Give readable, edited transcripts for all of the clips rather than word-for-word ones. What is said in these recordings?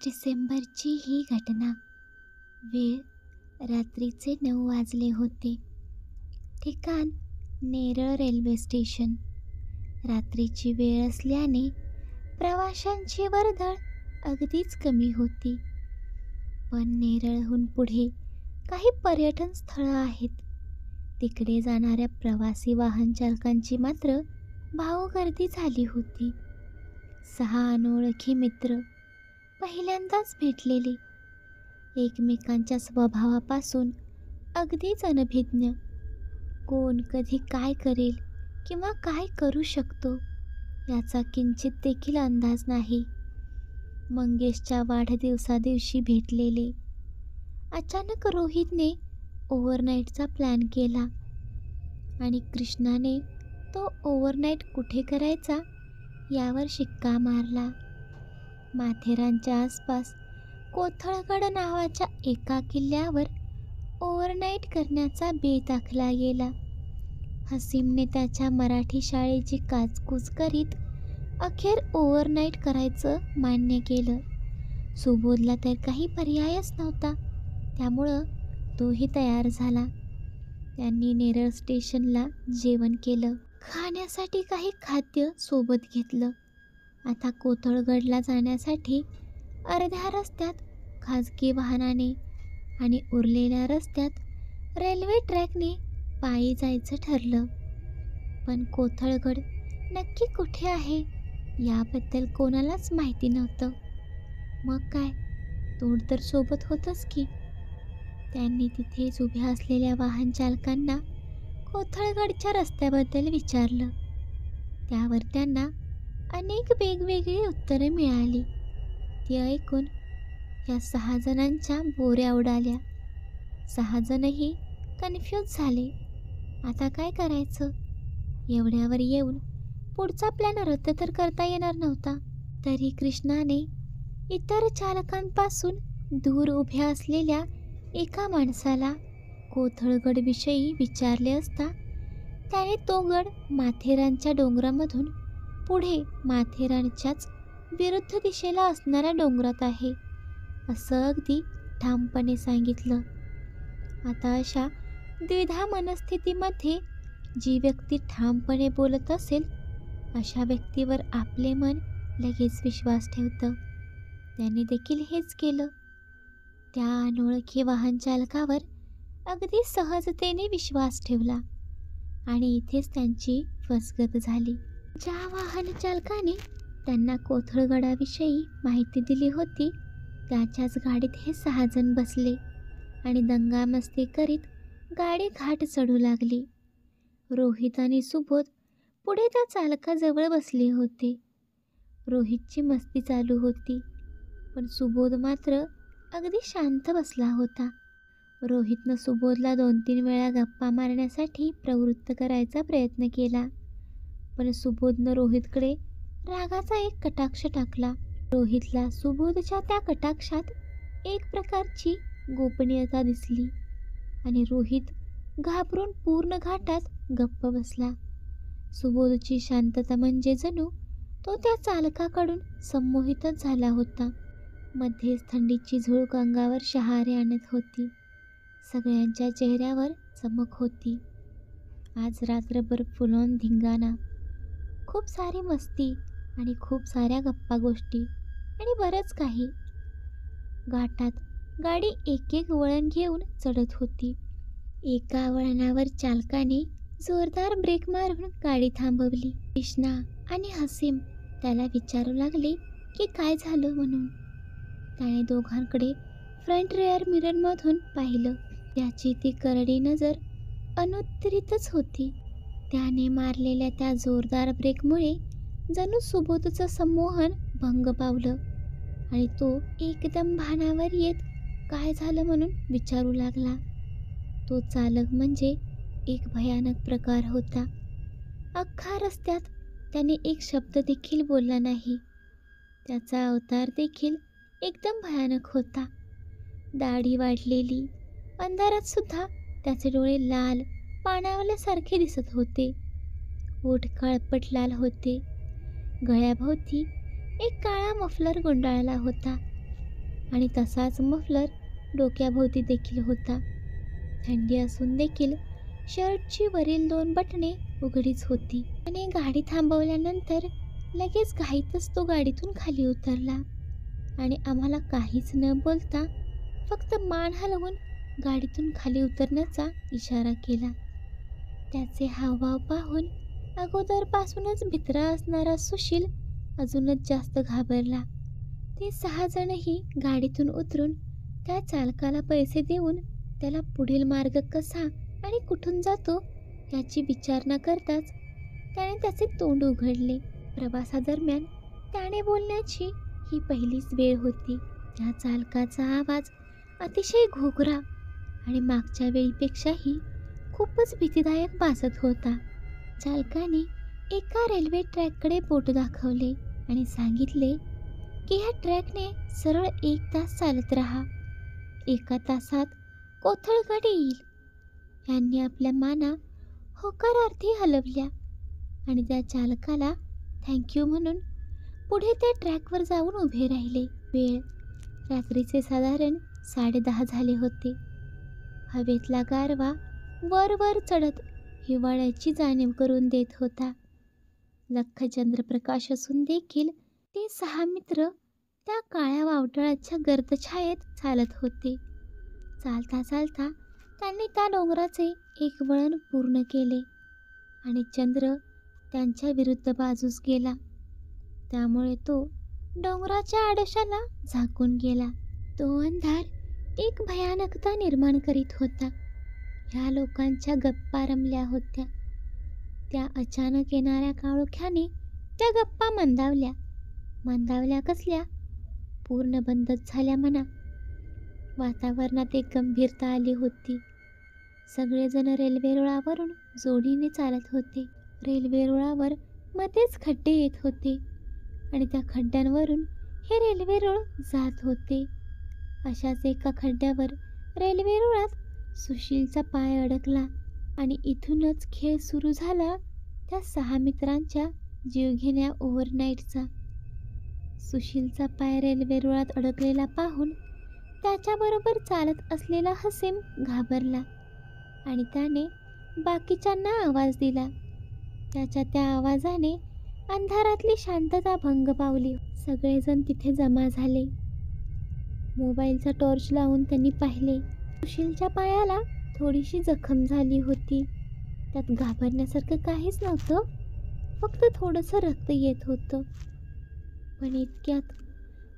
डिसेंबरची ही घटना. वेळ रात्रीचे 9 वाजले होते. ठिकाण नेरळ रेल्वे स्टेशन. रात्रीची वेळ असल्याने प्रवाशांची वर्दळ अगदीच कमी होती. पण नेरळहून पुढे काही पर्यटन स्थळं आहेत. तिकडे जाणाऱ्या प्रवासी वाहन चालकांची मात्र भाऊगर्दी झाली होती. 6 अनोळखी मित्र पहिल्यांदाच भेटलेले, एकमेकांच्या स्वभावापासून अगदीच अनभिज्ञ. कोण कधी काय करेल किंवा काय करू शकतो याचा किंचित देखील अंदाज नाही. मंगेशच्या वाढदिवसादिवशी भेटलेले. अचानक रोहितने ओव्हरनाईटचा प्लॅन केला आणि कृष्णाने तो ओव्हरनाईट कुठे करायचा यावर शिक्का मारला. माथेरानच्या आसपास कोथळगड नावाच्या एका किल्ल्यावर ओव्हरनाईट करण्याचा बेत आखला गेला. हसीमने त्याच्या मराठी शाळेची काचकूच करीत अखेर ओव्हरनाईट करायचं मान्य केलं. सुबोधला तर काही पर्यायच नव्हता, त्यामुळं तोही तयार झाला. त्यांनी नेरळ स्टेशनला जेवण केलं. खाण्यासाठी काही खाद्य सोबत घेतलं. आता कोथळगडला जाण्यासाठी अर्ध्या रस्त्यात खाजगी वाहनाने आणि उरलेल्या रस्त्यात रेल्वे ट्रॅकने पायी जायचं ठरलं. पण कोथळगड नक्की कुठे आहे याबद्दल कोणालाच माहिती नव्हतं. मग काय, तोंड तर सोबत होतंच की. त्यांनी तिथेच उभ्या असलेल्या वाहन चालकांना कोथळगडच्या रस्त्याबद्दल विचारलं. त्यावर त्यांना अनेक वेगवेगळी उत्तरे मिळाली. ती ऐकून या 6 जणांच्या बोऱ्या उडाल्या. 6 जणही कन्फ्यूज झाले. आता काय करायचं? एवढ्यावर येऊन पुढचा प्लॅन रद्द तर करता येणार नव्हता. तरी कृष्णाने इतर चालकांपासून दूर उभ्या असलेल्या एका माणसाला कोथळगडविषयी विचारले असता त्याने तो गड माथेरानच्या डोंगरामधून पुढे माथेरानच्याच विरुद्ध दिशेला असणाऱ्या डोंगरात आहे असं अगदी ठामपणे सांगितलं. आता अशा द्विधा मनस्थितीमध्ये जी व्यक्ती ठामपणे बोलत असेल अशा व्यक्तीवर आपले मन लगेच विश्वास ठेवतं. त्याने देखील हेच केलं. त्या अनोळखी वाहन चालकावर अगदी सहजतेने विश्वास ठेवला आणि इथेच त्यांची फसगत झाली. ज्या वाहन चालकाने त्यांना कोथळगडाविषयी माहिती दिली होती त्याच्याच गाडीत हे 6 जण बसले आणि दंगामस्ती करीत गाडी घाट चढू लागली. रोहित आणि सुबोध पुढे त्या चालकाजवळ बसले होते. रोहितची मस्ती चालू होती, पण सुबोध मात्र अगदी शांत बसला होता. रोहितनं सुबोधला 2-3 वेळा गप्पा मारण्यासाठी प्रवृत्त करायचा प्रयत्न केला, पण सुबोधनं रोहितकडे रागाचा एक कटाक्ष टाकला. रोहितला सुबोधच्या त्या कटाक्षात एक प्रकारची गोपनीयता दिसली आणि रोहित घाबरून पूर्ण घाटात गप्प बसला. सुबोधची शांतता म्हणजे जणू तो त्या चालकाकडून संमोहितच झाला होता. मध्येच थंडीची झुळूक अंगावर शहारे आणत होती. सगळ्यांच्या चेहऱ्यावर चमक होती. आज रात्रभर फुल ऑन धिंगाणा, खूप सारी मस्ती आणि खूप साऱ्या गप्पा गोष्टी आणि बरंच काही. घाटात गाडी एक वळण घेऊन चढत होती. एका वळणावर चालकाने जोरदार ब्रेक मारून गाडी थांबवली. कृष्णा आणि हसीम त्याला विचारू लागले की काय झालं म्हणून. त्याने दोघांकडे फ्रंट रेअर मिररमधून पाहिलं. त्याची ती करडी नजर अनुत्तरितच होती. त्याने मारलेल्या त्या जोरदार ब्रेकमुळे जणू सुबोधचं संमोहन भंग पावलं आणि तो एकदम भानावर येत काय झालं म्हणून विचारू लागला. तो चालक म्हणजे एक भयानक प्रकार होता. अख्खा रस्त्यात त्याने एक शब्द देखील बोलला नाही. त्याचा अवतार देखील एकदम भयानक होता. दाढी वाढलेली, अंधारात सुद्धा त्याचे डोळे लाल पाणावल्यासारखे दिसत होते. ओठ काळपट लाल होते. गळ्याभोवती एक काळा मफलर गुंडाळला होता. आणि तसाच मफलर डोक्याभोवती देखील होता. थंडी असून देखील शर्टची वरील 2 बटणे उघडीच होती. त्याने गाडी थांबवल्यानंतर लगेच घाईतच तो गाडीतून खाली उतरला आणि आम्हाला काहीच न बोलता फक्त मान हलवून गाडीतून खाली उतरण्याचा इशारा केला. त्याचे हावभाव पाहून अगोदरपासूनच भित्रा असणारा सुशील अजूनच जास्त घाबरला. ते 6 जणही गाडीतून उतरून त्या चालकाला पैसे देऊन त्याला पुढील मार्ग कसा आणि कुठून जातो याची विचारणा करताच त्याने त्याचे तोंड उघडले. प्रवासादरम्यान त्याने बोलण्याची ही पहिलीच वेळ होती. त्या चालकाचा आवाज अतिशय घोगरा आणि मागच्या वेळीपेक्षाही खूपच भीतीदायक भासत होता. चालकाने एका रेल्वे ट्रॅककडे बोट दाखवले आणि सांगितले की ह्या ट्रॅकने सरळ 1 तास चालत राहा. 1 तासात कोथळगड येईल. यांनी आपल्या माना होकारार्थी हलवल्या आणि त्या चालकाला थँक्यू म्हणून पुढे त्या ट्रॅकवर जाऊन उभे राहिले. वेळ रात्रीचे साधारण 10:30 झाले होते. हवेतला गारवा वर वर चढत हिवाळ्याची जाणीव करून देत होता. लख्ख चंद्रप्रकाश असून देखील ते 6 मित्र त्या काळ्या वावटळाच्या गर्दछायेत चालत होते. चालता चालता त्यांनी त्या डोंगराचे एक वळण पूर्ण केले आणि चंद्र त्यांच्या विरुद्ध बाजूस गेला. त्यामुळे तो डोंगराच्या आडोशाला झाकून गेला. तो अंधार एक भयानकता निर्माण करीत होता. ह्या लोकांच्या गप्पा रमल्या होत्या. त्या अचानक येणाऱ्या काळोख्याने त्या गप्पा मंदावल्या. मंदावल्या कसल्या? पूर्ण बंदच झाल्या म्हणा. वातावरणात एक गंभीरता आली होती. सगळेजण रेल्वे रुळावरून जोडीने चालत होते. रेल्वे रुळावर मध्येच खड्डे येत होते आणि त्या खड्ड्यांवरून हे रेल्वे रुळ जात होते. अशाच एका खड्ड्यावर रेल्वे रुळात सुशीलचा पाय अडकला आणि इथूनच खेळ सुरू झाला त्या 6 मित्रांच्या जीवघेण्या ओव्हरनाईटचा. सुशीलचा पाय रेल्वे रुळात अडकलेला पाहून त्याच्याबरोबर चालत असलेला हसीम घाबरला आणि त्याने बाकीच्यांना आवाज दिला. त्याच्या त्या आवाजाने अंधारातली शांतता भंग पावली. सगळेजण तिथे जमा झाले. मोबाईलचा टॉर्च लावून त्यांनी पाहिले. सुशीलच्या पायाला थोडीशी जखम झाली होती. त्यात घाबरण्यासारखं काहीच नव्हतं. फक्त थोडंसं रक्त येत होतं. पण इतक्यात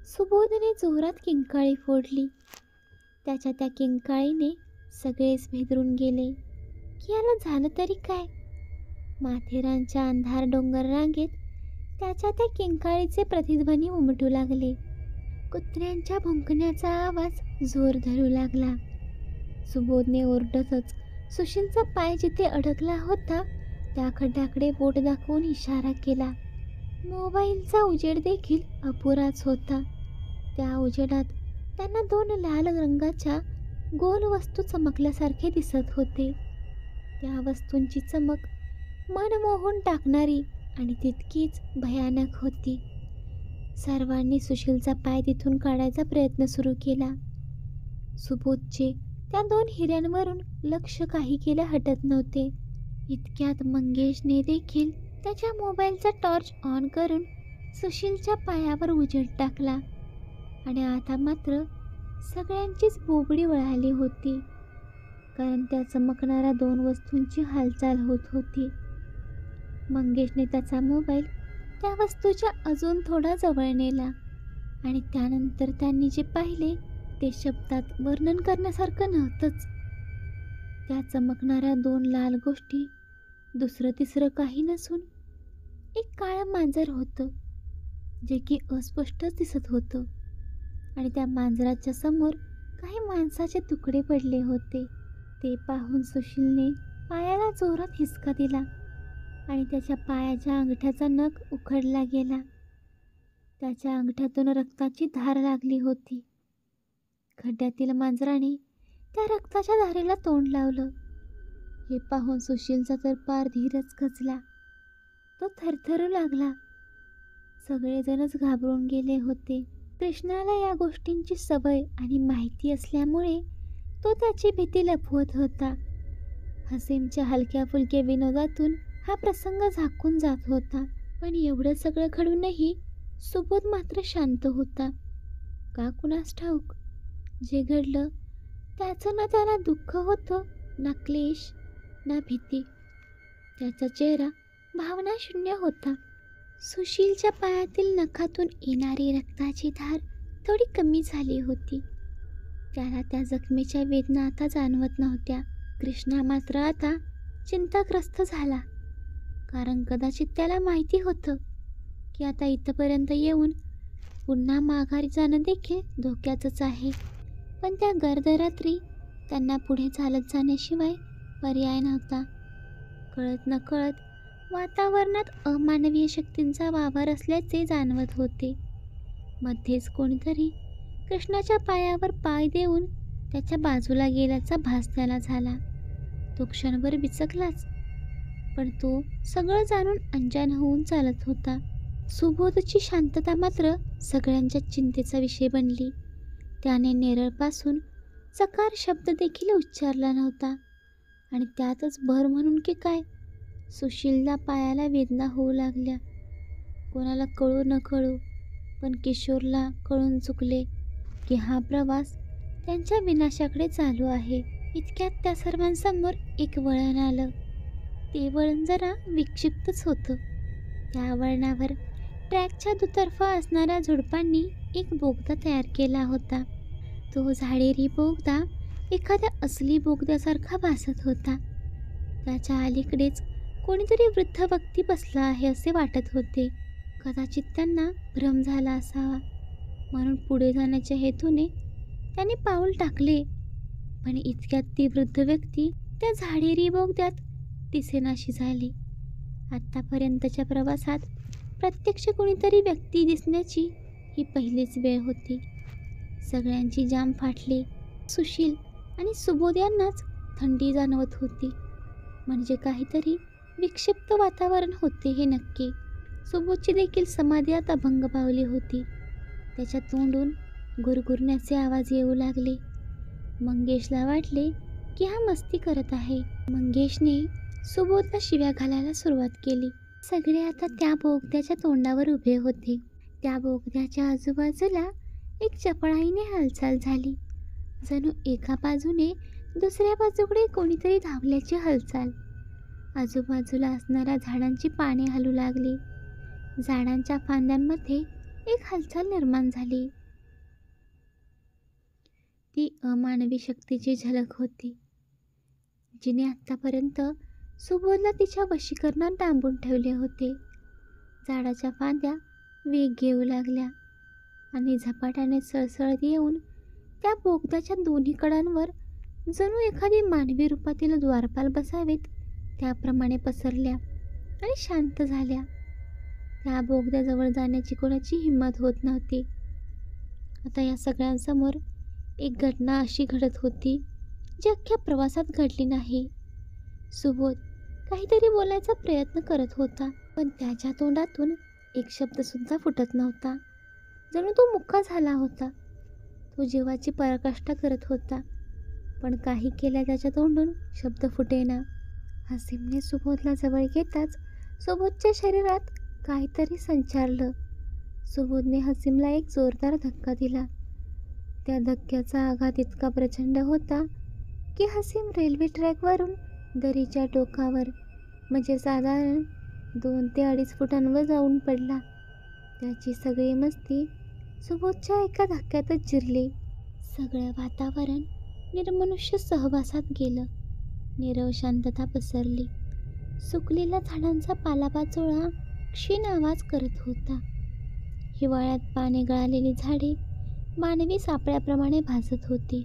सुबोधने जोरात किंकाळी फोडली. त्याच्या त्या किंकाळीने सगळेच भेदरून गेले की याला झालं तरी काय. माथेरानच्या अंधार डोंगर रांगेत त्याच्या त्या किंकाळीचे प्रतिध्वनी उमटू लागले. कुत्र्यांच्या भुंकण्याचा आवाज जोर धरू लागला. सुबोधने ओरडतच सुशीलचा पाय जिथे अडकला होता त्या खड्ड्याकडे बोट दाखवून इशारा केला. मोबाईलचा उजेड देखील अपुराच होता. त्या उजेडात त्यांना 2 लाल रंगाच्या गोल वस्तू चमकल्यासारखे दिसत होते. त्या वस्तूंची चमक मन मोहून टाकणारी आणि तितकीच भयानक होती. सर्वांनी सुशीलचा पाय तिथून काढायचा प्रयत्न सुरू केला. सुबोधचे त्या 2 हिऱ्यांवरून लक्ष काही केलं हटत नव्हते. इतक्यात मंगेशने देखील त्याच्या मोबाईलचा टॉर्च ऑन करून सुशीलच्या पायावर उजेड टाकला आणि आता मात्र सगळ्यांचीच बोबडी वळाली होती. कारण त्या चमकणाऱ्या 2 वस्तूंची हालचाल होत होती. मंगेशने त्याचा मोबाईल त्या वस्तूच्या अजून थोडा जवळ नेला आणि त्यानंतर त्यांनी जे पाहिले ते शब्दात वर्णन करण्यासारखं नव्हतंच. त्या चमकणाऱ्या 2 लाल गोष्टी दुसरं तिसरं काही नसून एक काळं मांजर होतं जे की अस्पष्टच दिसत होतं आणि त्या मांजराच्या समोर काही मांसाचे तुकडे पडले होते. ते पाहून सुशीलने पायाला जोरात हिसका दिला आणि त्याच्या पायाच्या अंगठ्याचा नख उखडला गेला. त्याच्या अंगठ्यातून रक्ताची धार लागली होती. खड्ड्यातील मांजराने त्या रक्ताच्या धारेला तोंड लावलं. हे पाहून सुशीलचा तर पार धीरच खचला. तो थरथरू लागला. सगळेजणच घाबरून गेले होते. कृष्णाला या गोष्टींची सवय आणि माहिती असल्यामुळे तो त्याची भीती लपवत होता. हसीमच्या हलक्या फुलक्या विनोदातून हा प्रसंग झाकून जात होता. पण एवढं सगळं घडूनही सुबोध मात्र शांत होता. का कुणास ठाऊक. जे घडलं त्याचं ना त्याला दुःख होतं, ना क्लेश, ना भीती. त्याचा चेहरा भावनाशून्य होता. सुशीलच्या पायातील नखातून येणारी रक्ताची धार थोडी कमी झाली होती. त्याला त्या जखमेच्या वेदना आता जाणवत नव्हत्या. कृष्णा मात्र आता चिंताग्रस्त झाला. कारण कदाचित त्याला माहिती होतं की आता इथपर्यंत येऊन पुन्हा माघारी जाणं देखील धोक्याचंच आहे. पण त्या गर्दरात्री त्यांना पुढे चालत जाण्याशिवाय पर्याय नव्हता. कळत नकळत वातावरणात अमानवीय शक्तींचा वावर असल्याचे जाणवत होते. मध्येच कोणीतरी कृष्णाच्या पायावर पाय देऊन त्याच्या बाजूला गेल्याचा भास त्याला झाला. तो क्षणभर बिचकलाच, पण तो सगळं जाणून अंजान होऊन चालत होता. सुबोधची शांतता मात्र सगळ्यांच्या चिंतेचा विषय बनली. त्याने नेरळपासून चकार शब्द देखील उच्चारला नव्हता. आणि त्यातच भर म्हणून की काय, सुशीलला पायाला वेदना होऊ लागल्या. कोणाला कळू न कळू, पण किशोरला कळून चुकले की हा प्रवास त्यांच्या विनाशाकडे चालू आहे. इतक्यात त्या सर्वांसमोर एक वळण आलं. ते वळण जरा विक्षिप्तच होतं. त्या वळणावर ट्रॅकच्या दुतर्फा असणाऱ्या झुडपांनी एक बोगदा तयार केला होता. तो झाडेरी बोगदा एखाद्या असली बोगद्यासारखा भासत होता. त्याच्या अलीकडेच कोणीतरी वृद्ध व्यक्ती बसला आहे असे वाटत होते. कदाचित त्यांना भ्रम झाला असावा, म्हणून पुढे जाण्याच्या हेतूने त्याने पाऊल टाकले. पण इतक्यात ती वृद्ध व्यक्ती त्या झाडेरी बोगद्यात दिसेनाशी झाली. आत्तापर्यंतच्या प्रवासात प्रत्यक्ष कोणीतरी व्यक्ती दिसण्याची ही पहिलीच वेळ होती. सगळ्यांची जाम फाटली. सुशील आणि सुबोध यांनाच थंडी जाणवत होती. म्हणजे काहीतरी विक्षिप्त वातावरण होते हे नक्की. सुबोधची देखील समाधी आता भंग पावली होती. त्याच्या तोंडून गुरगुरण्याचे आवाज येऊ लागले. मंगेशला वाटले की हा मस्ती करत आहे. मंगेशने सुबोधला शिव्या घालायला सुरुवात केली. सगळे आता त्या बोगद्याच्या तोंडावर उभे होते. त्या बोगद्याच्या आजूबाजूला एक चपळाईने हालचाल झाली. जणू एका बाजूने दुसऱ्या बाजूकडे कोणीतरी धावल्याची हालचाल. आजूबाजूला असणाऱ्या झाडांची पाने हलू लागली. झाडांच्या फांद्यांमध्ये एक हालचाल निर्माण झाली. ती अमानवी शक्तीची झलक होती, जिने आत्तापर्यंत सुबोधला तिच्या वशीकरणात डांबून ठेवले होते. झाडाच्या फांद्या वेग घेऊ लागल्या आणि झपाट्याने सळसळत येऊन त्या बोगद्याच्या दोन्ही कडांवर जणू एखादी मानवी रूपातील द्वारपाल बसावेत त्याप्रमाणे पसरल्या आणि शांत झाल्या. त्या बोगद्याजवळ जाण्याची कोणाची हिंमत होत नव्हती. आता या सगळ्यांसमोर एक घटना अशी घडत होती जी अख्ख्या प्रवासात घडली नाही. सुबोध काहीतरी बोलायचा प्रयत्न करत होता, पण त्याच्या तोंडातून एक शब्दसुद्धा फुटत नव्हता. जणू तो मुका झाला होता. तो जीवाची पराकाष्ठा करत होता, पण काही केल्या त्याच्या तोंडून शब्द फुटेना. हसीमने सुबोधला जवळ घेताच सुबोधच्या शरीरात काहीतरी संचारलं. सुबोधने हसीमला एक जोरदार धक्का दिला. त्या धक्क्याचा आघात इतका प्रचंड होता की हसीम रेल्वे ट्रॅकवरून दरीच्या टोकावर, म्हणजे साधारण 2 ते 2.5 फुटांवर जाऊन पडला. त्याची सगळी मस्ती सुबोधच्या एका धक्क्यातच जिरली. सगळं वातावरण निर्मनुष्य सहवासात गेलं. नीरव शांतता पसरली. सुकलेल्या झाडांचा पालापाचोळा क्षीण आवाज करत होता. हिवाळ्यात पाने गळालेली झाडे मानवी सापळ्याप्रमाणे भासत होती.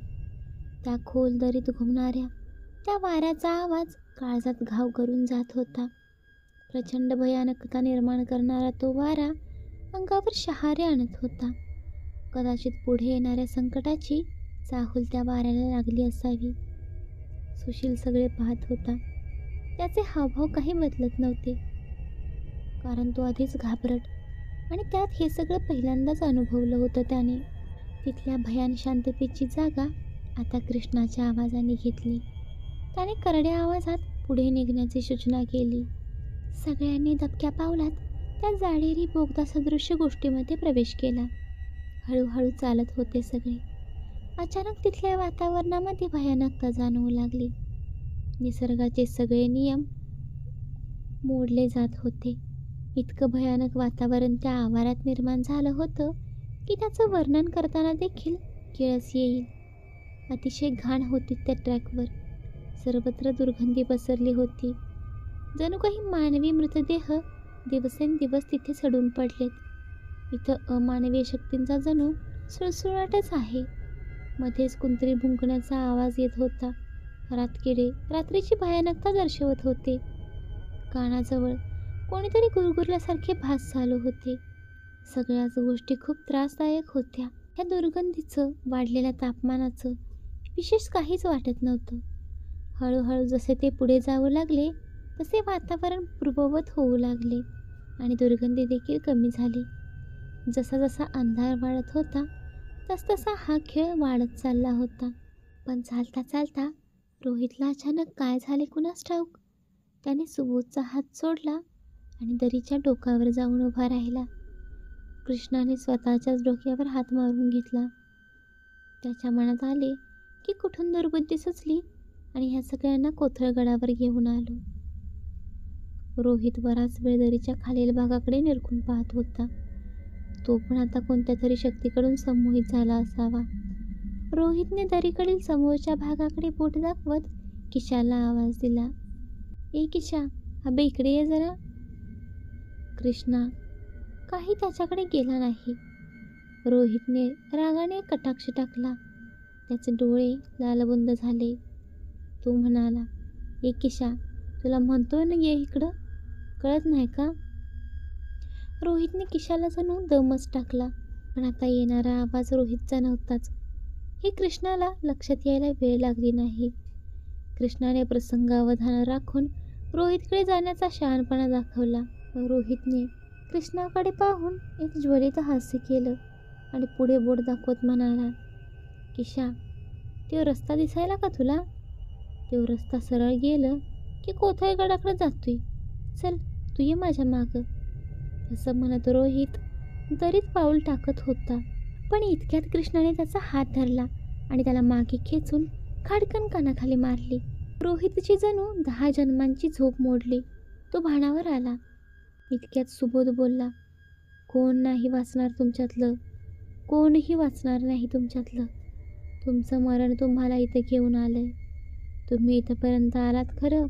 त्या खोल दरीत घुमणाऱ्या त्या वाऱ्याचा आवाज काळजात घाव करून जात होता. प्रचंड भयानकता निर्माण करणारा तो वारा अंगावर शहारे आणत होता. कदाचित पुढे येणाऱ्या संकटाची चाहूल त्या वाऱ्याला लागली असावी. सुशील सगळे पाहत होता. त्याचे हावभाव काही बदलत नव्हते, कारण तो आधीच घाबरट आणि त्यात हे सगळं पहिल्यांदाच अनुभवलं होतं त्याने. तिथल्या भयान शांततेची जागा आता कृष्णाच्या आवाजाने घेतली. त्याने करड्या आवाजात पुढे निघण्याची सूचना केली. सगळ्यांनी दबक्या पावलात त्या जाडेरी बोगदा सदृश्य गोष्टीमध्ये प्रवेश केला. हळूहळू चालत होते सगळे. अचानक तिथल्या वातावरणामध्ये भयानकता जाणवू लागली. निसर्गाचे सगळे नियम मोडले जात होते. इतकं भयानक वातावरण त्या आवारात निर्माण झालं होतं की त्याचं वर्णन करताना देखील किळस येईल. अतिशय घाण होती त्या ट्रॅकवर. सर्वत्र दुर्गंधी पसरली होती. जणू काही मानवी मृतदेह दिवसेंदिवस तिथे सडून पडलेत. इथं अमानवीय शक्तींचा जणू सुळसुळाटच आहे. मध्येच कुंतरी भुंकण्याचा आवाज येत होता. रातकिडे रात्रीची भयानकता दर्शवत होते. कानाजवळ कोणीतरी गुरगुरल्यासारखे भास चालू होते. सगळ्याच गोष्टी खूप त्रासदायक होत्या. ह्या दुर्गंधीचं, वाढलेल्या तापमानाचं विशेष काहीच वाटत नव्हतं. हळूहळू जसे ते पुढे जाऊ लागले तसे वातावरण पूर्ववत होऊ लागले आणि दुर्गंधी देखील कमी झाली. जसा जसा अंधार वाढत होता तसतसा हा खेळ वाढत चालला होता. पण चालता चालता रोहितला अचानक काय झाले कुणास ठाऊक. त्याने सुबोधचा हात सोडला आणि दरीच्या डोकावर जाऊन उभा राहिला. कृष्णाने स्वतःच्याच डोक्यावर हात मारून घेतला. त्याच्या मनात आले की कुठून दुर्बुद्धी सुचली आणि ह्या सगळ्यांना कोथळगडावर घेऊन आलो. रोहित बराच वेळ दरीच्या खालील भागाकडे निरखून पाहत होता. तो पण आता कोणत्या तरी शक्तीकडून संमोहित झाला असावा. रोहितने दरीकडील समोरच्या भागाकडे बोट दाखवत किशाला आवाज दिला. ए किशा, अबे इकडे ये जरा. कृष्णा काही त्याच्याकडे गेला नाही. रोहितने रागाने कटाक्ष टाकला. त्याचे डोळे लालबुंद झाले. तो म्हणाला, ए किशा, तुला म्हणतोय ना ये इकडं, कळत नाही का? रोहितने किशाला जणू दमच टाकला. पण आता येणारा आवाज रोहितचा नव्हताच. हे कृष्णाला लक्षात यायला वेळ लागली नाही. कृष्णाने प्रसंगावधान राखून रोहितकडे जाण्याचा शहाणपणा दाखवला. रोहितने कृष्णाकडे पाहून एक ज्वलित हास्य केलं आणि पुढे बोट दाखवत म्हणाला, किशा, तो रस्ता दिसायला का तुला? तो रस्ता सरळ गेलं की कोथळगडाकडे जातोय. चल, तू ये माझ्या मागं. असं म्हणत रोहित दरीत पाऊल टाकत होता. पण इतक्यात कृष्णाने त्याचा हात धरला आणि त्याला मागे खेचून खाडकन कानाखाली मारली. रोहितची जणू 10 जन्मांची झोप मोडली. तो भानावर आला. इतक्यात सुबोध बोलला, कोण नाही वाचणार तुमच्यातलं, कोणही वाचणार नाही तुमच्यातलं. तुमचं मरण तुम्हाला इथं घेऊन आलंय. तुम्ही इथंपर्यंत आलात खरं,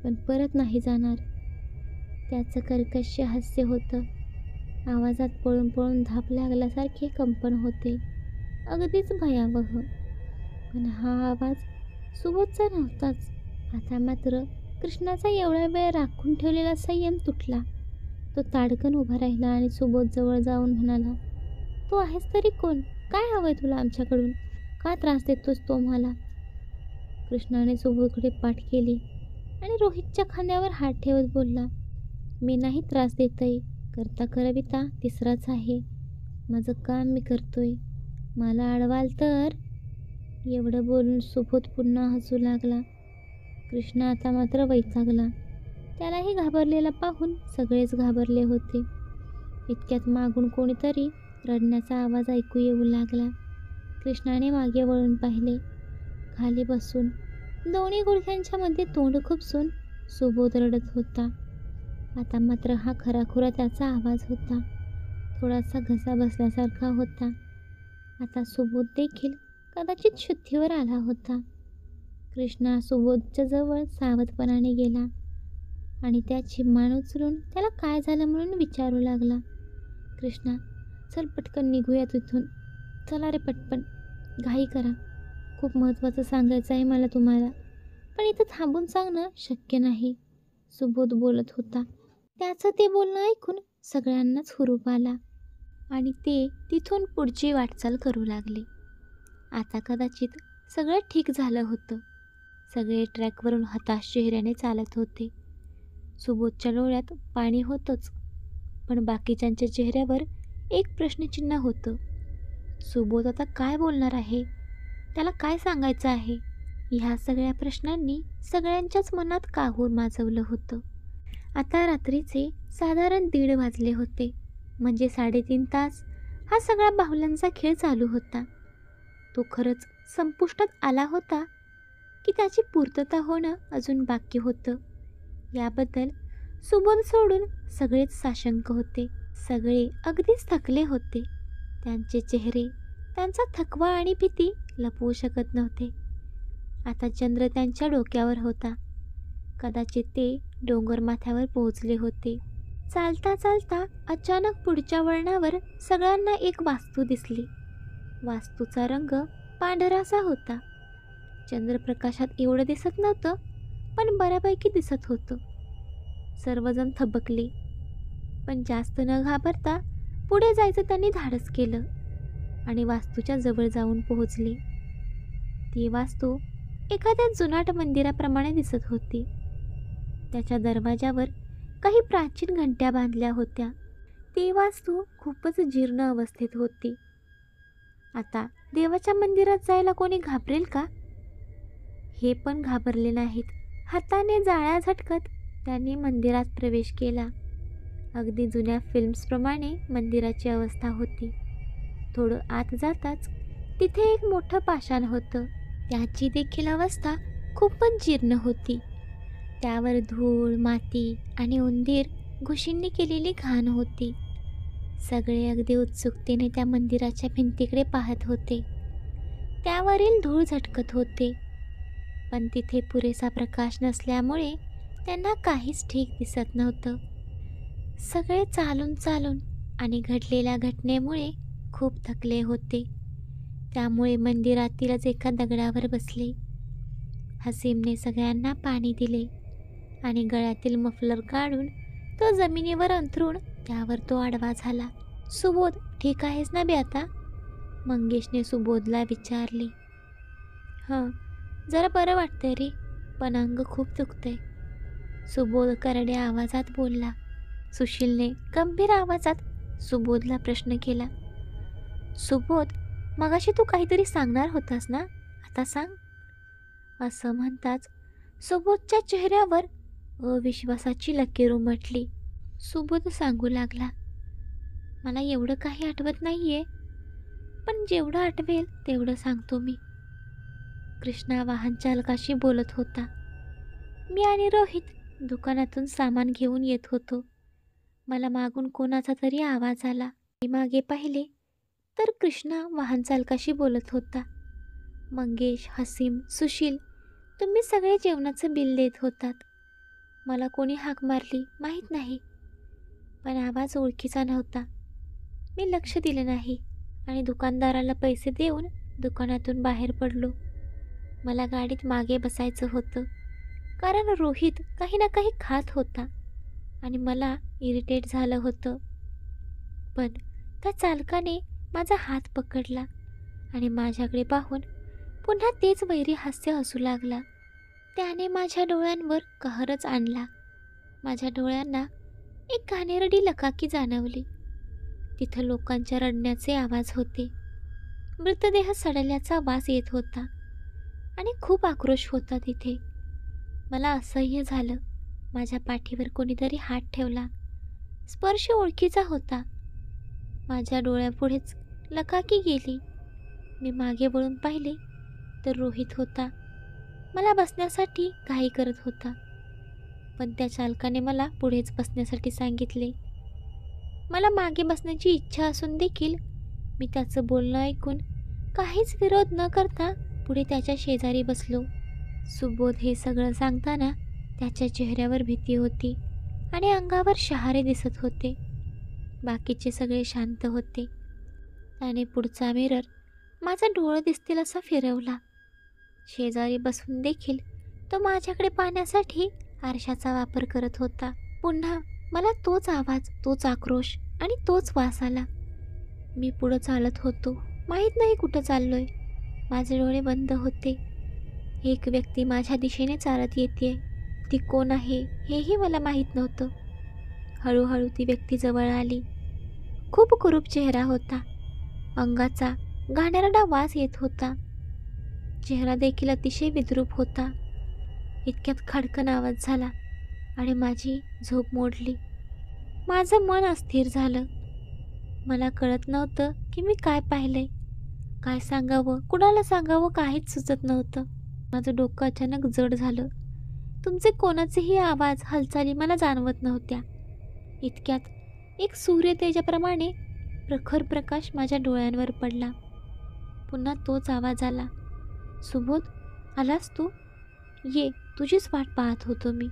पण परत नाही जाणार. त्याचं कर्कश हास्य होतं. आवाजात पळून पळून धाप लागल्यासारखे कंपन होते. अगदीच भयावह. पण हा आवाज सुबोधचा नव्हताच. आता मात्र कृष्णाचा एवढा वेळ राखून ठेवलेला संयम तुटला. तो ताडकन उभा राहिला आणि सुबोधजवळ जाऊन म्हणाला, तू आहेस तरी कोण? काय हवंय तुला आमच्याकडून? का त्रास देतोस तो मला? कृष्णाने सुबोधकडे पाठ केली आणि रोहितच्या खांद्यावर हात ठेवत बोलला, मी नाही त्रास देतय. करता करविता तिसराच आहे. माझं काम मी करतोय. मला अडवाल तर. एवढं बोलून सुबोध पुन्हा हसू लागला. कृष्ण आता मात्र वैतागला. त्यालाही घाबरलेला पाहून सगळेच घाबरले होते. इतक्यात मागून कोणीतरी रडण्याचा आवाज ऐकू येऊ लागला. कृष्णाने मागे वळून पाहिले. खाली बसून दोन्ही गुडघ्यांच्या मध्ये तोंड खुपसून सुबोध रडत होता. आता मात्र हा खराखुरा त्याचा आवाज होता. थोडासा घसा बसल्यासारखा होता. आता सुबोध देखील कदाचित शुद्धीवर आला होता. कृष्णा सुबोधच्या जवळ सावधपणाने गेला आणि त्याची मान उचलून त्याला काय झालं म्हणून विचारू लागला. कृष्णा, चल पटकन निघूया तिथून. चला रे पटपन, घाई करा. खूप महत्त्वाचं सांगायचं आहे मला तुम्हाला. पण इथं थांबून सांगणं शक्य नाही. सुबोध बोलत होता. त्याचं ते बोलणं ऐकून सगळ्यांनाच हुरूप आला आणि ते तिथून पुढची वाटचाल करू लागले. आता कदाचित सगळं ठीक झालं होतं. सगळे ट्रॅकवरून हताश चेहऱ्याने चालत होते. सुबोधच्या डोळ्यात पाणी होतंच, पण बाकीच्यांच्या चेहऱ्यावर एक प्रश्नचिन्ह होतं. सुबोध आता काय बोलणार आहे? त्याला काय सांगायचं आहे? ह्या सगळ्या प्रश्नांनी सगळ्यांच्याच मनात काहूर माजवलं होतं. आता रात्रीचे साधारण 1:30 वाजले होते. म्हणजे 3.5 तास हा सगळा बाहुल्यांचा खेळ चालू होता. तो खरंच संपुष्टात आला होता की त्याची पूर्तता होणं अजून बाकी होतं, याबद्दल सुबोध सोडून सगळेच साशंक होते. सगळे अगदीच थकले होते. त्यांचे चेहरे त्यांचा थकवा आणि भीती लपवू शकत नव्हते. आता चंद्र त्यांच्या डोक्यावर होता. कदाचित ते डोंगर माथ्यावर पोहोचले होते. चालता चालता अचानक पुढच्या वळणावर सगळ्यांना एक वास्तू दिसली. वास्तूचा रंग पांढरासा होता. चंद्रप्रकाशात एवढं दिसत नव्हतं, पण बऱ्यापैकी दिसत होतं. सर्वजण थबकले, पण जास्त न घाबरता पुढे जायचं त्यांनी धाडस केलं आणि वास्तूच्या जवळ जाऊन पोहोचले. ती वास्तू एखाद्या जुनाट मंदिराप्रमाणे दिसत होती. त्याच्या दरवाजावर काही प्राचीन घंट्या बांधल्या होत्या. ती वास्तू खूपच जीर्ण अवस्थेत होती. आता देवाच्या मंदिरात जायला कोणी घाबरेल का? हे पण घाबरले नाहीत. हाताने जाळ्या झटकत त्यांनी मंदिरात प्रवेश केला. अगदी जुन्या फिल्म्सप्रमाणे मंदिराची अवस्था होती. थोडं आत जाताच तिथे एक मोठं पाषाण होतं. त्याची देखील अवस्था खूपच जीर्ण होती. त्यावर धूळ, माती आणि उंदीर घुशींनी केलेली घाण होती. सगळे अगदी उत्सुकतेने त्या मंदिराच्या भिंतीकडे पाहत होते. त्यावरील धूळ झटकत होते, पण तिथे पुरेसा प्रकाश नसल्यामुळे त्यांना काहीच ठीक दिसत नव्हतं. सगळे चालून चालून आणि घडलेल्या घटनेमुळे खूप थकले होते. त्यामुळे मंदिरातीलच एका दगडावर बसले. हसीमने सगळ्यांना पाणी दिले आणि गळ्यातील मफलर काढून तो जमिनीवर अंथरून त्यावर तो आडवा झाला. सुबोध, ठीक आहेस ना बे आता? मंगेशने सुबोधला विचारले. हं, जरा बरं वाटतंय रे, पण अंग खूप दुखतंय, सुबोध करड्या आवाजात बोलला. सुशीलने गंभीर आवाजात सुबोधला प्रश्न केला. सुबोध, मगाशी तू काहीतरी सांगणार होतास ना, आता सांग. असं म्हणताच सुबोधच्या चेहऱ्यावर अविश्वासाची लकीर उमटली. सुबोध सांगू लागला, मला एवढं काही आठवत नाहीये, पण जेवढं आठवेल तेवढं सांगतो मी. कृष्णा वाहन चालकाशी बोलत होता. मी आणि रोहित दुकानातून सामान घेऊन येत होतो. मला मागून कोणाचा तरी आवाज आला. मी मागे पाहिले तर कृष्णा वाहन चालकाशी बोलत होता. मंगेश, हसीम, सुशील, तुम्ही सगळे जेवणाचं बिल देत होतात. मला कोणी हाक मारली माहीत नाही, पण आवाज ओळखीचा नव्हता. मी लक्ष दिले नाही आणि दुकानदाराला पैसे देऊन दुकानातून बाहेर पडलो. मला गाडीत मागे बसायचं होतं, कारण रोहित काही ना काही खात होता आणि मला इरिटेट झालं होतं. पण त्या चालकाने माझा हात पकडला आणि माझ्याकडे पाहून पुन्हा तेच वैरी हास्य हसू लागला. त्याने माझ्या डोळ्यांवर कहरच आणला. माझ्या डोळ्यांना एक घाणेरडी लकाकी जाणवली. तिथं लोकांच्या रडण्याचे आवाज होते. मृतदेह सडल्याचा वास येत होता आणि खूप आक्रोश होता तिथे. मला असह्य झालं. माझ्या पाठीवर कोणीतरी हात ठेवला. स्पर्श ओळखीचा होता. माझ्या डोळ्यापुढेच लकाकी गेली. मी मागे वळून पाहिले तर रोहित होता. मला बसण्यासाठी घाई करत होता, पण त्या चालकाने मला पुढेच बसण्यासाठी सांगितले. मला मागे बसण्याची इच्छा असून देखील मी त्याचं बोलणं ऐकून काहीच विरोध न करता पुढे त्याच्या शेजारी बसलो. सुबोध हे सगळं सांगताना त्याच्या चेहऱ्यावर भीती होती आणि अंगावर शहारे दिसत होते. बाकीचे सगळे शांत होते. त्याने पुढचा मिरर माझा डोळं दिसतील असा फिरवला. शेजारी बसून देखील तो माझ्याकडे पाहण्यासाठी आरशाचा वापर करत होता. पुन्हा मला तोच आवाज, तोच आक्रोश आणि तोच वास आला. मी पुढं चालत होतो. माहीत नाही कुठं चाललोय. माझे डोळे बंद होते. एक व्यक्ती माझ्या दिशेने चालत येते. ती कोण आहे हेही मला माहीत नव्हतं. हळूहळू ती व्यक्ती जवळ आली. खूप कुरूप चेहरा होता. अंगाचा घाणेरडा वास येत होता. चेहरा देखील अतिशय विद्रूप होता. इतक्यात खडकन आवाज झाला आणि माझी झोप मोडली. माझं मन अस्थिर झालं. मला कळत नव्हतं की मी काय पाहिलंय, काय सांगावं, कुणाला सांगावं काहीच सुचत नव्हतं. माझं डोकं अचानक जड झालं. तुमचे कोणाचेही आवाज, हालचाली मला जाणवत नव्हत्या. इतक्यात एक सूर्यतेजाप्रमाणे प्रखर प्रकाश माझ्या डोळ्यांवर पडला. पुन्हा तोच आवाज आला. सुबोध, आलास तू? ये, तुझीच वाट पाहत होतो मी.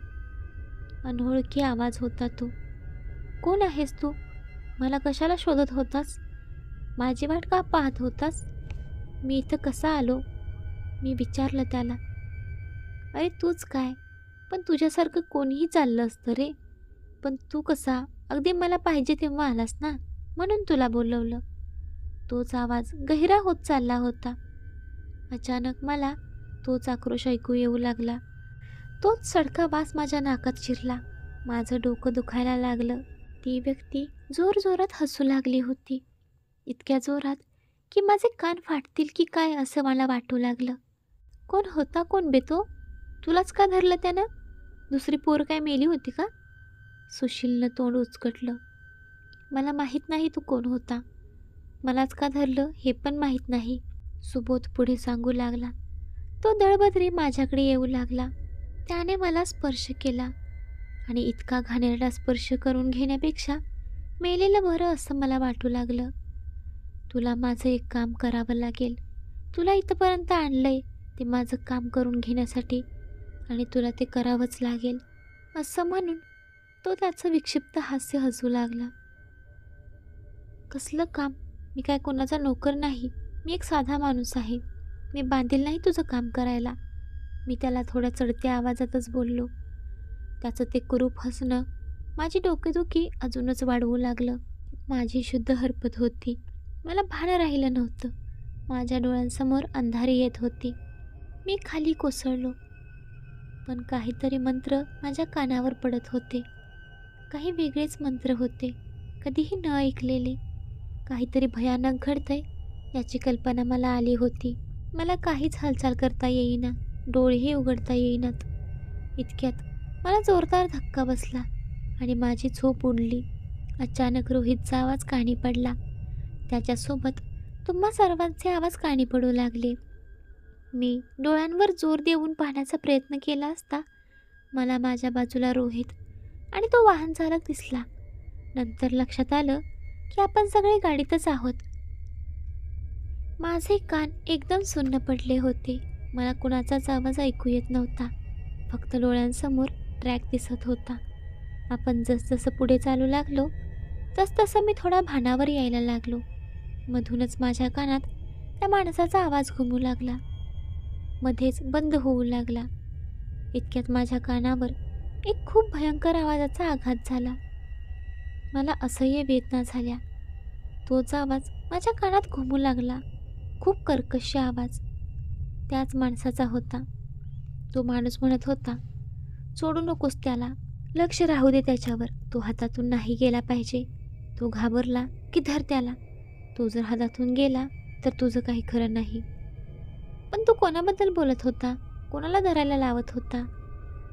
अनोळखी आवाज होता तो. कोण आहेस तू? मला कशाला शोधत होतास? माझी वाट का पाहत होतास? मी इथं कसा आलो? मी विचारलं त्याला. अरे तूच काय, पण तुझ्यासारखं कोणीही चाललं असतं रे. पण तू कसा अगदी मला पाहिजे तेव्हा आलास ना, म्हणून तुला बोलवलं. तोच आवाज गहिरा होत चालला होता. अचानक मला तोच आक्रोश ऐकू येऊ लागला. तोच सडका वास माझ्या नाकात शिरला. माझं डोकं दुखायला लागलं. ती व्यक्ती जोरजोरात हसू लागली होती. इतक्या जोरात की माझे कान फाटतील की काय असं मला वाटू लागलं. कोण होता कोण बे तो? तुलाच का धरलं त्यानं? दुसरी पोर काय मेली होती का? सुशीलनं तोंड उचकटलं. मला माहीत नाही तू कोण होता. मलाच का धरलं हे पण माहीत नाही, सुबोध पुढे सांगू लागला. तो दळबद्री माझ्याकडे येऊ लागला. त्याने मला स्पर्श केला आणि इतका घाणेरडा स्पर्श करून घेण्यापेक्षा मेलेलं बरं असं मला वाटू लागलं. तुला माझं एक काम करावं लागेल. तुला इथंपर्यंत आणलंय ते माझं काम करून घेण्यासाठी आणि तुला ते करावंच लागेल, असं म्हणून तो त्याचं विक्षिप्त हास्य हसू लागला. कसलं काम? मी काय कोणाचा नोकर नाही. मी एक साधा माणूस आहे. मी बांधील नाही तुझं काम करायला, मी त्याला थोड्या चढत्या आवाजातच बोललो. त्याचं ते कुरूप हसणं माझी डोकेदुखी अजूनच वाढवू लागलं. माझी शुद्ध हरपत होती. मला भान राहिलं नव्हतं. माझ्या डोळ्यांसमोर अंधारी येत होती. मी खाली कोसळलो. पण काहीतरी मंत्र माझ्या कानावर पडत होते. काही वेगळेच मंत्र होते, कधीही न ऐकलेले. काहीतरी भयानक घडतंय याची कल्पना मला आली होती. मला काहीच हालचाल करता येईना, डोळेही उघडता येईनात. इतक्यात मला जोरदार धक्का बसला आणि माझी झोप उडली. अचानक रोहितचा आवाज कानी पडला. त्याच्यासोबत तुम्हा सर्वांचे आवाज कानी पडू लागले. मी डोळ्यांवर जोर देऊन पाहण्याचा प्रयत्न केला असता मला माझ्या बाजूला रोहित आणि तो वाहन चालक दिसला. नंतर लक्षात आलं की आपण सगळे गाडीतच आहोत. माझे कान एकदम सुन्न पडले होते. मला कुणाचाच आवाज ऐकू येत नव्हता. फक्त डोळ्यांसमोर ट्रॅक दिसत होता. आपण जसजसं पुढे चालू लागलो तसतसं मी थोडा भानावर यायला लागलो. मधूनच माझ्या कानात त्या माणसाचा आवाज घुमू लागला, मध्येच बंद होऊ लागला. इतक्यात माझ्या कानावर एक खूप भयंकर आवाजाचा आघात झाला. मला असह्य वेदना झाल्या. तोच आवाज माझ्या कानात घुमू लागला, खूप कर्कश आवाज. त्याच माणसाचा होता. तो माणूस म्हणत होता, सोडू नकोस त्याला, लक्ष राहू दे त्याच्यावर, तो हातातून नाही गेला पाहिजे. तो घाबरला की धर त्याला, तो जर हातातून गेला तर तुझं काही खरं नाही. पण तू कोणाबद्दल बोलत होता? कोणाला धरायला लावत होता?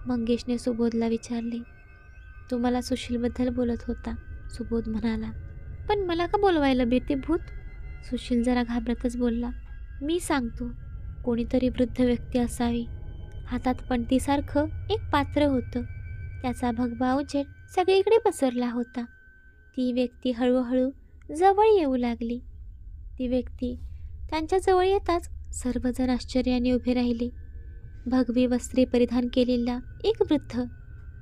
मंगेशने सुबोधला विचारले. तो मला सुशीलबद्दल बोलत होता, सुबोध म्हणाला. पण मला का बोलवायला बे ते भूत? सुशील जरा घाबरतच बोलला. मी सांगतो, कोणीतरी वृद्ध व्यक्ती असावी. हातात पणतीसारखं एक पात्र होतं. त्याचा भगवा उजेड सगळीकडे पसरला होता. ती व्यक्ती हळूहळू जवळ येऊ लागली. ती व्यक्ती त्यांच्या जवळ येताच सर्वजण आश्चर्याने उभे राहिले. भगवी वस्त्रे परिधान केलेला एक वृद्ध,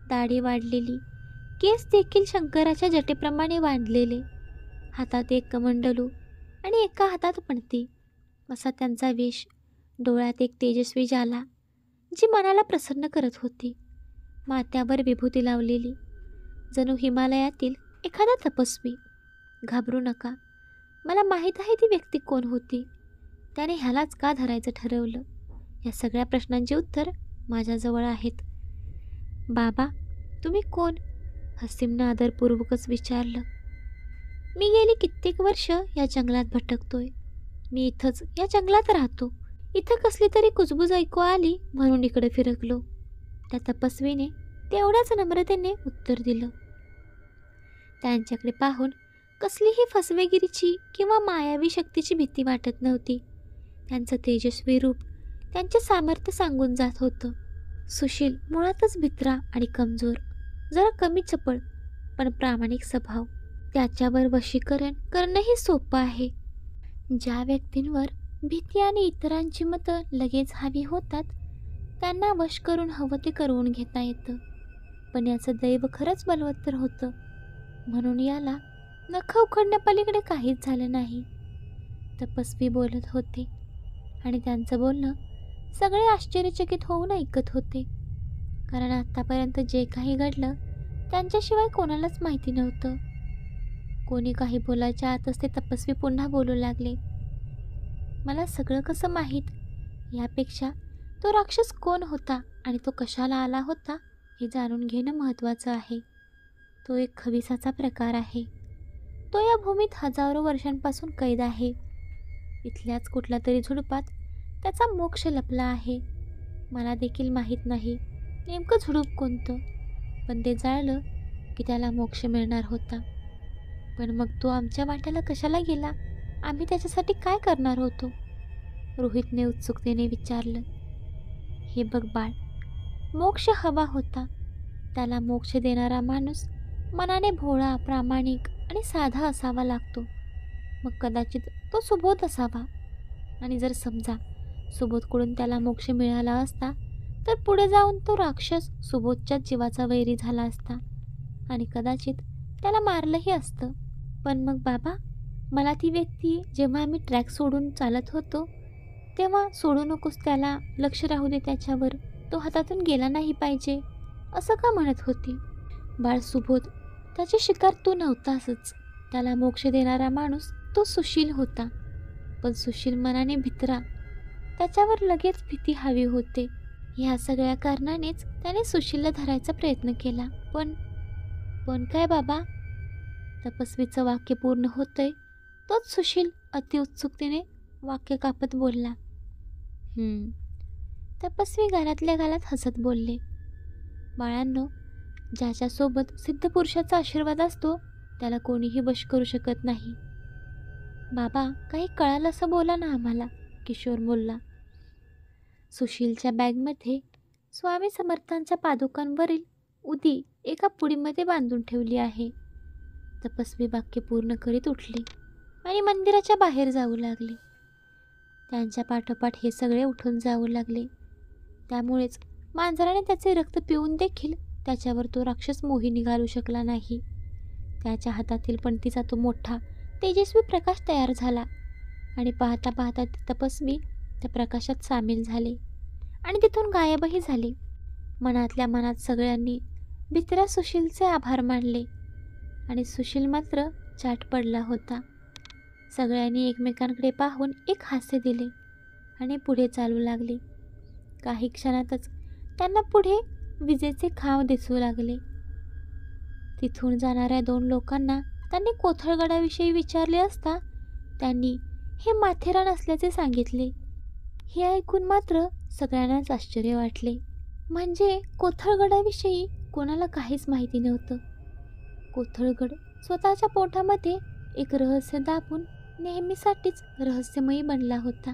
दाढी वाढलेली, केस देखील शंकराच्या जटेप्रमाणे बांधलेले, हातात एक कमंडलू आणि एका हातात पणती, असा त्यांचा वेश. डोळ्यात एक तेजस्वी ज्वाला जी मनाला प्रसन्न करत होती. माथ्यावर विभूती लावलेली, जणू हिमालयातील एखादा तपस्वी. घाबरू नका, मला माहीत आहे ती व्यक्ती कोण होती. त्याने ह्यालाच का धरायचं ठरवलं, या सगळ्या प्रश्नांची उत्तर माझ्याजवळ आहेत. बाबा, तुम्ही कोण? हसीमनं आदरपूर्वकच विचारलं. मी गेली कित्येक वर्ष या जंगलात भटकतोय. मी इथंच या जंगलात राहतो. इथं कसली तरी कुजबूज ऐकू आली म्हणून इकडे फिरकलो. त्या तपस्वीने तेवढ्याच नम्रतेने उत्तर दिलं. त्यांच्याकडे पाहून कसलीही फसवेगिरीची किंवा मायावी शक्तीची भीती वाटत नव्हती. त्यांचं तेजस्वी रूप त्यांचे सामर्थ्य सांगून जात होतं. सुशील मुळातच भित्रा आणि कमजोर, जरा कमी चपळ, पण प्रामाणिक स्वभाव. त्याच्यावर वशीकरण करणंही सोपं आहे. ज्या व्यक्तींवर भीती आणि इतरांची मतं लगेच हवी होतात त्यांना वश करून हवं ते करवून घेता येतं. पण याचं दैव खरंच बलवत्तर होतं, म्हणून याला नखं उखडण्यापलीकडे काहीच झालं नाही. तपस्वी बोलत होते आणि त्यांचं बोलणं सगळे आश्चर्यचकित होऊन ऐकत होते. कारण आत्तापर्यंत जे काही घडलं त्यांच्याशिवाय कोणालाच माहिती नव्हतं. कोणी काही बोलायच्या आतच ते तपस्वी पुन्हा बोलू लागले. मला सगळं कसं माहीत यापेक्षा तो राक्षस कोण होता आणि तो कशाला आला होता हे जाणून घेणं महत्त्वाचं आहे. तो एक खविसाचा प्रकार आहे. तो या भूमीत हजारो वर्षांपासून कैद आहे. इथल्याच कुठल्या तरी झुडपात त्याचा मोक्ष लपला आहे. मला देखील माहीत नाही नेमकं झुडूप कोणतं, पण ते जाळलं की त्याला मोक्ष मिळणार होता. पण मग तो आमच्या वाट्याला कशाला गेला? आम्ही त्याच्यासाठी काय करणार होतो? रोहितने उत्सुकतेने विचारलं. हे बघ बाळ, मोक्ष हवा होता. त्याला मोक्ष देणारा माणूस मनाने भोळा, प्रामाणिक आणि साधा असावा लागतो. मग कदाचित तो सुबोध असावा. आणि जर समजा सुबोधकडून त्याला मोक्ष मिळाला असता तर पुढे जाऊन तो राक्षस सुबोधच्याच जीवाचा वैरी झाला असता आणि कदाचित त्याला मारलंही असतं. पण मग बाबा, मला ती व्यक्ती जेव्हा आम्ही ट्रॅक सोडून चालत होतो तेव्हा सोडू नकोस त्याला, लक्ष राहू दे त्याच्यावर, तो हातातून गेला नाही पाहिजे असं का म्हणत होती? बाळ सुबोध, त्याची शिकार तू नव्हतासच. त्याला मोक्ष देणारा माणूस तो सुशील होता. पण सुशील मनाने भित्रा, त्याच्यावर लगेच भीती हवी होते. ह्या सगळ्या कारणानेच त्याने सुशीलला धरायचा प्रयत्न केला. पण काय बाबा? तपस्वीचं वाक्य पूर्ण होतंय तोच सुशील अतिउत्सुकतेने वाक्य कापत बोलला. तपस्वी गालातल्या गालात हसत बोलले. बाळांनो, ज्याच्यासोबत सिद्धपुरुषाचा आशीर्वाद असतो त्याला कोणीही वश करू शकत नाही. बाबा, काही कळालं असं बोला ना आम्हाला, किशोर बोलला. सुशीलच्या बॅगमध्ये स्वामी समर्थांच्या पादुकांवरील उदी एका पुडीमध्ये बांधून ठेवली आहे. तपस्वी वाक्य पूर्ण करीत उठले आणि मंदिराच्या बाहेर जाऊ लागले. त्यांच्या पाठोपाठ हे सगळे उठून जाऊ लागले. त्यामुळेच मांजराने त्याचे रक्त पिऊन देखील त्याच्यावर तो राक्षस मोहिनी घालू शकला नाही. त्याच्या हातातील पणतीचा तो मोठा तेजस्वी प्रकाश तयार झाला आणि पाहता पाहता ते तपस्वी त्या प्रकाशात सामील झाले आणि तिथून गायबही झाले. मनातल्या मनात सगळ्यांनी भित्र्या सुशीलचे आभार मानले आणि सुशील मात्र चाट पडला होता. सगळ्यांनी एकमेकांकडे पाहून एक हास्य दिले आणि पुढे चालू लागले. काही क्षणातच त्यांना पुढे विजेचे खांब दिसू लागले. तिथून जाणाऱ्या 2 लोकांना त्यांनी कोथळगडाविषयी विचारले असता त्यांनी हे माथेरान असल्याचे सांगितले. हे ऐकून मात्र सगळ्यांनाच आश्चर्य वाटले. म्हणजे कोथळगडाविषयी कोणाला काहीच माहिती नव्हतं. कोथळगड स्वतःच्या पोटामध्ये एक रहस्य दाबून नेहमीसाठीच रहस्यमयी बनला होता.